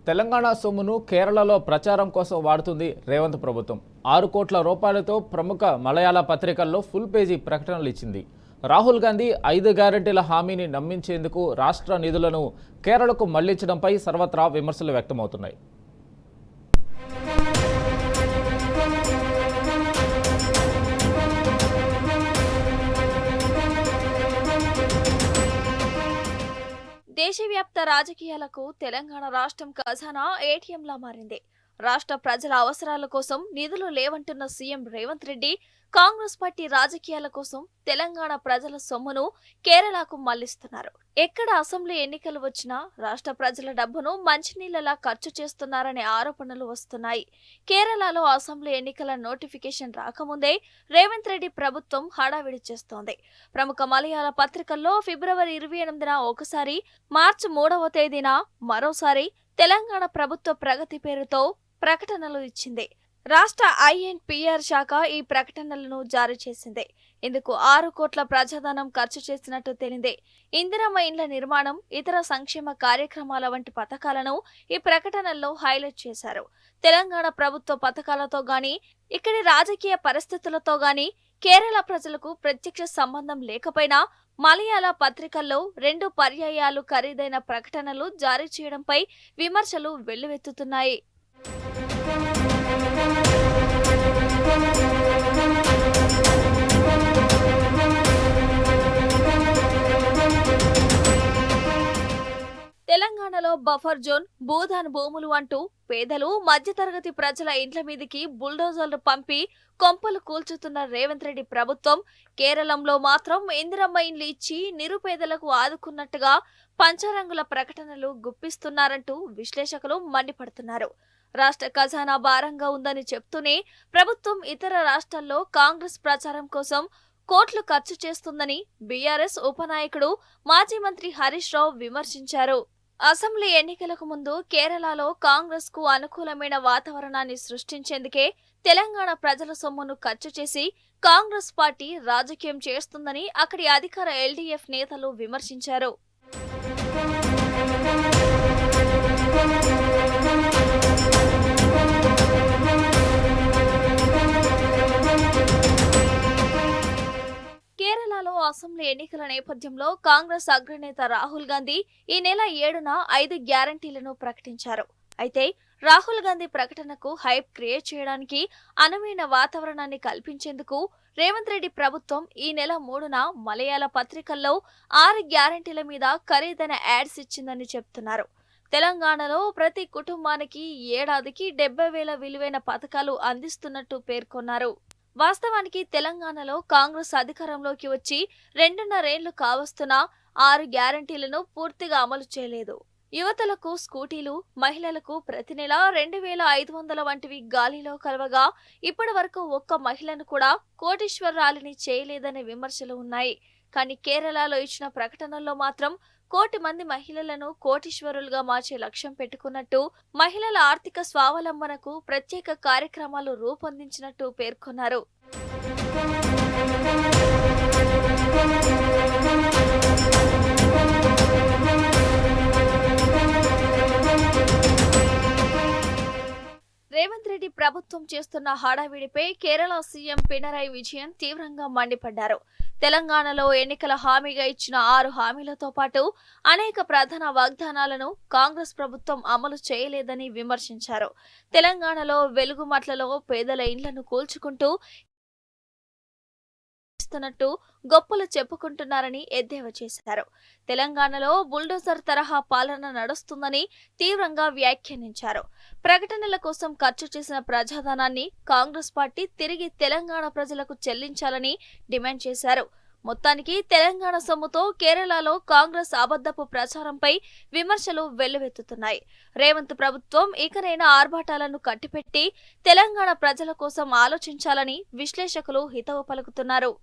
తెలంగాణ సొమ్మును కేరళలో ప్రచారం కోసం వాడుతుంది రేవంత్ ప్రభుత్వం. 6 కోట్ల రూపాయలతో ప్రముఖ మలయాళ పత్రికల్లో ఫుల్ పేజీ ప్రకటనలు ఇచ్చింది. రాహుల్ గాంధీ 5 గ్యారెంటీల హామీని నమ్మించేందుకు రాష్ట్ర నిధులను కేరళకు మళ్లించడంపై సర్వత్రా విమర్శలు వ్యక్తమవుతున్నాయి. దేశవ్యాప్త రాజకీయాలకు తెలంగాణ రాష్ట్రం ఖజానా ఏటీఎంలా మారింది. రాష్ట్ర ప్రజల అవసరాల కోసం నిధులు లేవంటున్న సీఎం రేవంత్ రెడ్డి కాంగ్రెస్ పార్టీ రాజకీయాల కోసం తెలంగాణ ప్రజల సొమ్మును కేరళకు మళ్లిస్తున్నారు. ఎక్కడ అసెంబ్లీ ఎన్నికలు వచ్చినా రాష్ట్ర ప్రజల డబ్బును మంచినీళ్లలా ఖర్చు చేస్తున్నారనే ఆరోపణలు వస్తున్నాయి. కేరళలో అసెంబ్లీ ఎన్నికల నోటిఫికేషన్ రాకముందే రేవంత్ రెడ్డి ప్రభుత్వం హడావిడి చేస్తోంది. ప్రముఖ మలయాళ పత్రికల్లో ఫిబ్రవరి 28న ఒకసారి, మార్చి 3వ తేదీన మరోసారి తెలంగాణ ప్రభుత్వ ప్రగతి పేరుతో ప్రకటనలు ఇచ్చింది. రాష్ట్ర INPR శాఖ ఈ ప్రకటనలను జారీ చేసింది. ఇందుకు 6 కోట్ల ప్రజాధనం ఖర్చు చేసినట్టు తేలింది. ఇందిరమ్మ ఇండ్ల నిర్మాణం, ఇతర సంక్షేమ కార్యక్రమాల వంటి పథకాలను ఈ ప్రకటనల్లో హైలైట్ చేశారు. తెలంగాణ ప్రభుత్వ పథకాలతో గాని, ఇక్కడి రాజకీయ పరిస్థితులతో గాని కేరళ ప్రజలకు ప్రత్యక్ష సంబంధం లేకపోయినా మలయాళ పత్రికల్లో 2 పర్యాయాలు ఖరీదైన ప్రకటనలు జారీ చేయడంపై విమర్శలు వెల్లువెత్తుతున్నాయి. తెలంగాణలో బఫర్ జోన్, భూదాన్ భూములు అంటూ పేదలు, మధ్యతరగతి ప్రజల ఇండ్ల మీదికి బుల్డోజర్లు పంపి కొంపలు కూల్చుతున్న రేవంత్ రెడ్డి ప్రభుత్వం కేరళంలో మాత్రం ఇందిరమ్మ ఇండ్లు ఇచ్చి నిరుపేదలకు ఆదుకున్నట్టుగా పంచరంగుల ప్రకటనలు గుప్పిస్తున్నారంటూ విశ్లేషకులు మండిపడుతున్నారు. రాష్ట్ర ఖజానా భారంగా ఉందని చెప్తూనే ప్రభుత్వం ఇతర రాష్ట్రాల్లో కాంగ్రెస్ ప్రచారం కోసం కోట్లు ఖర్చు చేస్తుందని బీఆర్ఎస్ ఉపనాయకుడు, మాజీ మంత్రి హరీష్ రావు విమర్శించారు. అసెంబ్లీ ఎన్నికలకు ముందు కేరళలో కాంగ్రెస్ కు అనుకూలమైన వాతావరణాన్ని సృష్టించేందుకే తెలంగాణ ప్రజల సొమ్మును ఖర్చు చేసి కాంగ్రెస్ పార్టీ రాజకీయం చేస్తుందని అక్కడి అధికార LDF నేతలు విమర్శించారు. కేరళలో అసెంబ్లీ ఎన్నికల నేపథ్యంలో కాంగ్రెస్ అగ్రనేత రాహుల్ గాంధీ ఈ నెల 7న 5 గ్యారంటీలను ప్రకటించారు. అయితే రాహుల్ గాంధీ ప్రకటనకు హైప్ క్రియేట్ చేయడానికి అనువైన వాతావరణాన్ని కల్పించేందుకు రేవంత్ రెడ్డి ప్రభుత్వం ఈ నెల 3న మలయాళ పత్రికల్లో 6 గ్యారంటీల మీద ఖరీదైన యాడ్స్ ఇచ్చిందని చెప్తున్నారు. తెలంగాణలో ప్రతి కుటుంబానికి ఏడాదికి 70,000 విలువైన పథకాలు అందిస్తున్నట్టు పేర్కొన్నారు. వాస్తవానికి తెలంగాణలో కాంగ్రెస్ అధికారంలోకి వచ్చి 2.5 ఏళ్లు కావస్తున్నా 6 గ్యారంటీలను పూర్తిగా అమలు చేయలేదు. యువతలకు స్కూటీలు, మహిళలకు ప్రతి నెల 2,500 వంటివి గాలిలో కలవగా ఇప్పటి వరకు ఒక్క మహిళను కూడా కోటీశ్వరరాలిని చేయలేదనే విమర్శలు ఉన్నాయి. కానీ కేరళలో ఇచ్చిన ప్రకటనల్లో మాత్రం 1 కోటి మంది మహిళలను కోటీశ్వరులుగా మార్చే లక్ష్యం పెట్టుకున్నట్టు, మహిళల ఆర్థిక స్వావలంబనకు ప్రత్యేక కార్యక్రమాలు రూపొందించినట్టు పేర్కొన్నారు. రేవంత్ రెడ్డి ప్రభుత్వం చేస్తున్న హడావిడిపై కేరళ సీఎం పినరయి విజయన్ తీవ్రంగా మండిపడ్డారు. తెలంగాణలో ఎన్నికల హామీగా ఇచ్చిన 6 హామీలతో పాటు అనేక ప్రధాన వాగ్దానాలను కాంగ్రెస్ ప్రభుత్వం అమలు చేయలేదని విమర్శించారు. తెలంగాణలో వెలుగుమట్లలో పేదల ఇండ్లను కూల్చుకుంటూ గొప్పలు చెప్పుకుంటున్నారని ఎద్దేవా చేశారు. తెలంగాణలో బుల్డోజర్ తరహా పాలన నడుస్తుందని తీవ్రంగా వ్యాఖ్యానించారు. ప్రకటనల కోసం ఖర్చు చేసిన ప్రజాధనాన్ని కాంగ్రెస్ పార్టీ తిరిగి తెలంగాణ ప్రజలకు చెల్లించాలని డిమాండ్ చేశారు. మొత్తానికి తెలంగాణ సొమ్ముతో కేరళలో కాంగ్రెస్ అబద్ధపు ప్రచారంపై విమర్శలు వెల్లువెత్తుతున్నాయి. రేవంత్ ప్రభుత్వం ఇకనైనా ఆర్భాటాలను కట్టిపెట్టి తెలంగాణ ప్రజల కోసం ఆలోచించాలని విశ్లేషకులు హితవు పలుకుతున్నారు.